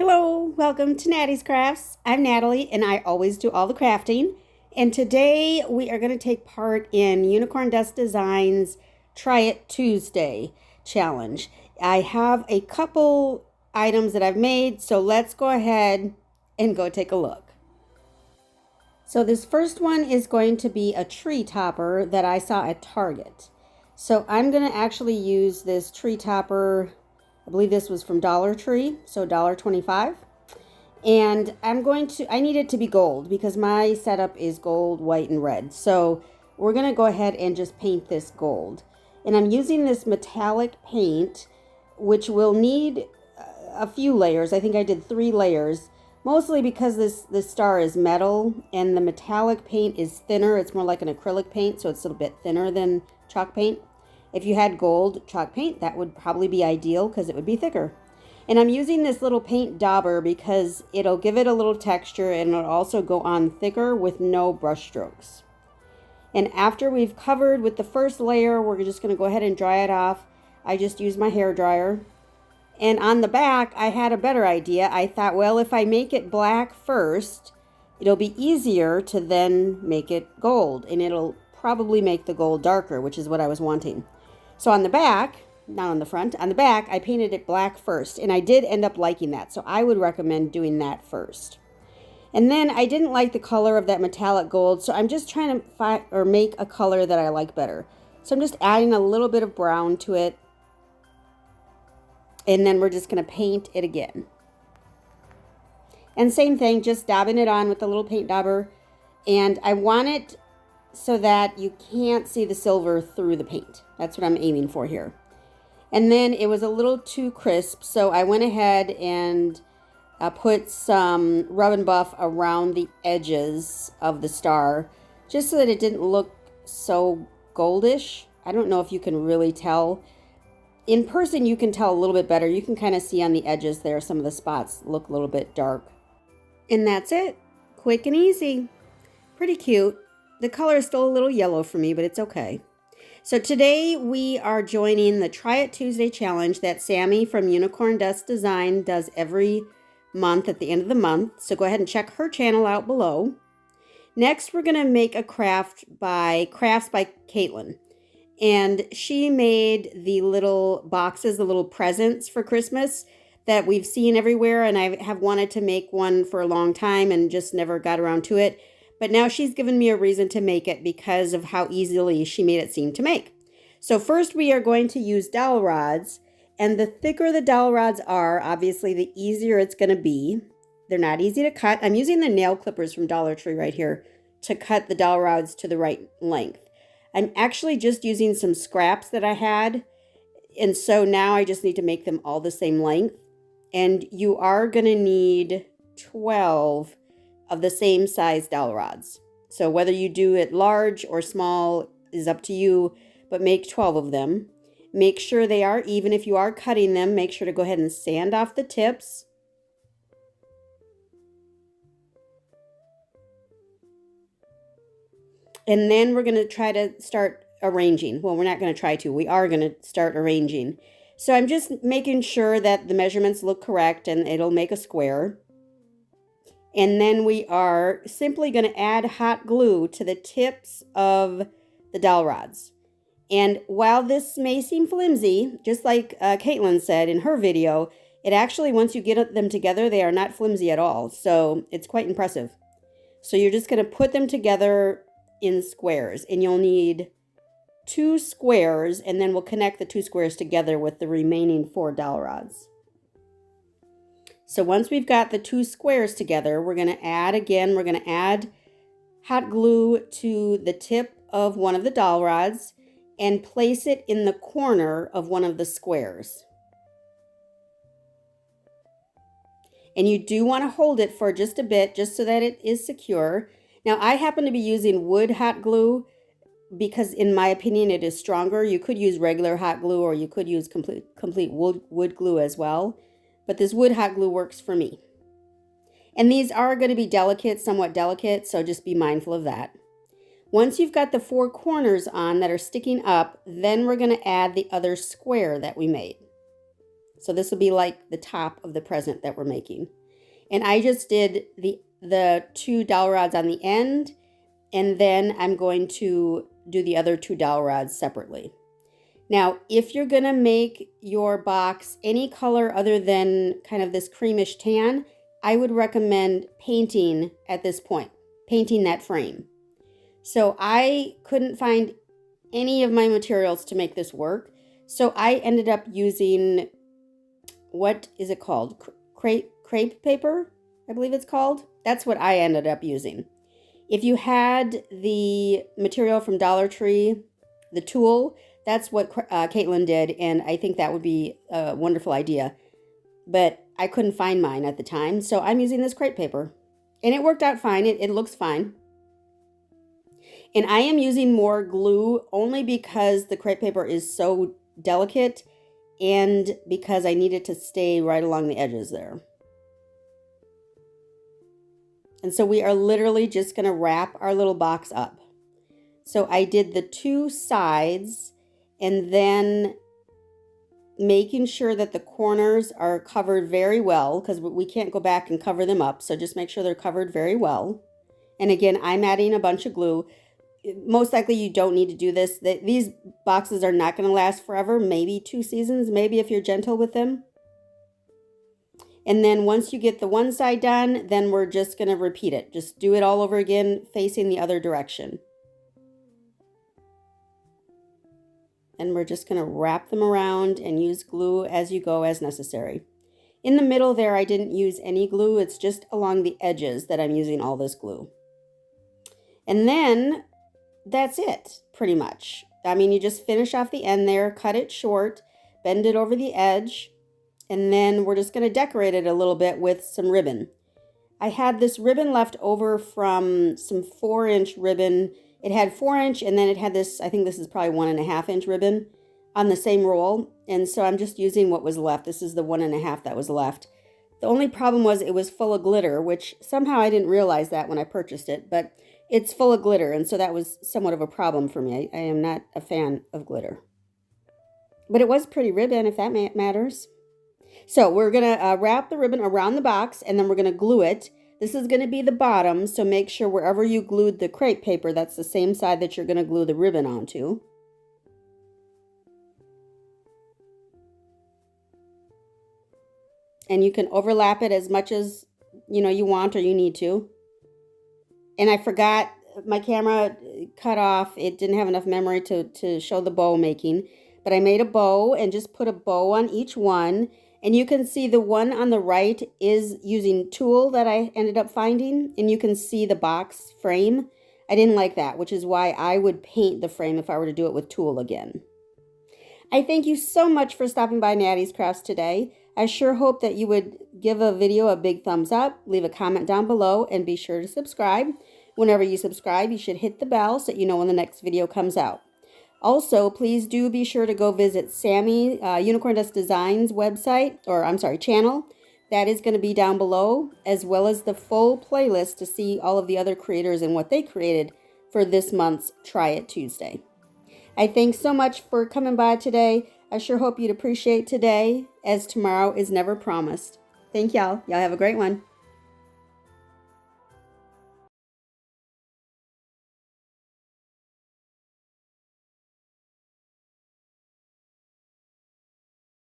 Hello, welcome to Nattys Crafts. I'm Natalie and I always do all the crafting. And today we are going to take part in Unicorn Dust Designs Try It Tuesday challenge. I have a couple items that I've made, so let's go ahead and go take a look. So this first one is going to be a tree topper that I saw at Target. So I'm going to actually use this tree topper. I believe this was from Dollar Tree, so $1.25. And I need it to be gold because my setup is gold, white, and red. So we're going to go ahead and just paint this gold. And I'm using this metallic paint, which will need a few layers. I think I did 3 layers, mostly because this star is metal and the metallic paint is thinner. It's more like an acrylic paint, so it's a little bit thinner than chalk paint. If you had gold chalk paint, that would probably be ideal because it would be thicker. And I'm using this little paint dauber because it'll give it a little texture and it'll also go on thicker with no brush strokes. And after we've covered with the first layer, we're just going to go ahead and dry it off. I just used my hair dryer. And on the back, I had a better idea. I thought, well, if I make it black first, it'll be easier to then make it gold. And it'll probably make the gold darker, which is what I was wanting. So on the back, not on the front, on the back, I painted it black first, and I did end up liking that. So I would recommend doing that first. And then I didn't like the color of that metallic gold, so I'm just trying to make a color that I like better. So I'm just adding a little bit of brown to it, and then we're just going to paint it again. And same thing, just dabbing it on with a little paint dauber, and I want it so that you can't see the silver through the paint. That's what I'm aiming for here. And then it was a little too crisp, so I went ahead and put some rub and buff around the edges of the star, just so that it didn't look so goldish. I don't know if you can really tell. In person, you can tell a little bit better. You can kind of see on the edges there, some of the spots look a little bit dark. And that's it. Quick and easy. Pretty cute. The color is still a little yellow for me, but it's okay. So today we are joining the Try It Tuesday challenge that Sammy from Unicorn Dust Design does every month at the end of the month. So go ahead and check her channel out below. Next, we're going to make a craft by Crafts by Caitlin. And she made the little boxes, the little presents for Christmas that we've seen everywhere. And I have wanted to make one for a long time and just never got around to it. But now she's given me a reason to make it because of how easily she made it seem to make. So first we are going to use dowel rods. And the thicker the dowel rods are, obviously the easier it's going to be. They're not easy to cut. I'm using the nail clippers from Dollar Tree right here to cut the dowel rods to the right length. I'm actually just using some scraps that I had. And so now I just need to make them all the same length. And you are going to need 12 of the same size dowel rods. So whether you do it large or small is up to you, but make 12 of them. Make sure they are even. If you are cutting them, make sure to go ahead and sand off the tips. And then we're going to try to start arranging. Well, we're not going to try to. We are going to start arranging. So I'm just making sure that the measurements look correct and it'll make a square. And then we are simply going to add hot glue to the tips of the dowel rods. And while this may seem flimsy, just like Caitlin said in her video, it actually, once you get them together, they are not flimsy at all. So it's quite impressive. So you're just going to put them together in squares. And you'll need 2 squares, and then we'll connect the 2 squares together with the remaining 4 dowel rods. So once we've got the 2 squares together, we're going to add hot glue to the tip of one of the dowel rods and place it in the corner of one of the squares. And you do want to hold it for just a bit, just so that it is secure. Now, I happen to be using wood hot glue because in my opinion it is stronger. You could use regular hot glue or you could use complete wood glue as well. But this wood hot glue works for me. And these are going to be delicate, somewhat delicate, so just be mindful of that. Once you've got the 4 corners on that are sticking up, then we're going to add the other square that we made. So this will be like the top of the present that we're making. And I just did the 2 dowel rods on the end, and then I'm going to do the other 2 dowel rods separately. Now, if you're going to make your box any color other than kind of this creamish tan, I would recommend painting at this point, painting that frame. So I couldn't find any of my materials to make this work. So I ended up using, what is it called? Crepe paper, I believe it's called. That's what I ended up using. If you had the material from Dollar Tree, the Toole, that's what Caitlin did, and I think that would be a wonderful idea. But I couldn't find mine at the time, so I'm using this crepe paper. And it worked out fine. It looks fine. And I am using more glue only because the crepe paper is so delicate and because I need it to stay right along the edges there. And so we are literally just going to wrap our little box up. So I did the 2 sides, and then making sure that the corners are covered very well, because we can't go back and cover them up. So just make sure they're covered very well. And again, I'm adding a bunch of glue. Most likely you don't need to do this. These boxes are not going to last forever, maybe 2 seasons, maybe if you're gentle with them. And then once you get the one side done, then we're just going to repeat it. Just do it all over again, facing the other direction. And we're just going to wrap them around and use glue as you go as necessary. In the middle there, I didn't use any glue. It's just along the edges that I'm using all this glue. And then that's it, pretty much. I mean, you just finish off the end there, cut it short, bend it over the edge, and then we're just going to decorate it a little bit with some ribbon. I had this ribbon left over from some 4-inch ribbon. It had 4-inch, and then it had this, I think this is probably 1.5-inch ribbon on the same roll. And so I'm just using what was left. This is the 1.5 that was left. The only problem was it was full of glitter, which somehow I didn't realize that when I purchased it, but it's full of glitter, and so that was somewhat of a problem for me. I am not a fan of glitter. But it was pretty ribbon, if that matters. So we're going to wrap the ribbon around the box, and then we're going to glue it. This is going to be the bottom, so make sure wherever you glued the crepe paper, that's the same side that you're going to glue the ribbon onto. And you can overlap it as much as you want or you need to. And I forgot, my camera cut off. It didn't have enough memory to show the bow making. But I made a bow and just put a bow on each one. And you can see the one on the right is using Toole that I ended up finding. And you can see the box frame. I didn't like that, which is why I would paint the frame if I were to do it with Toole again. I thank you so much for stopping by Nattys Crafts today. I sure hope that you would give a video a big thumbs up, leave a comment down below, and be sure to subscribe. Whenever you subscribe, you should hit the bell so you know when the next video comes out. Also, please do be sure to go visit Sammy Unicorn Dust Designs website, or I'm sorry, channel. That is going to be down below, as well as the full playlist to see all of the other creators and what they created for this month's Try It Tuesday. I thanks so much for coming by today. I sure hope you'd appreciate today, as tomorrow is never promised. Thank y'all. Y'all have a great one.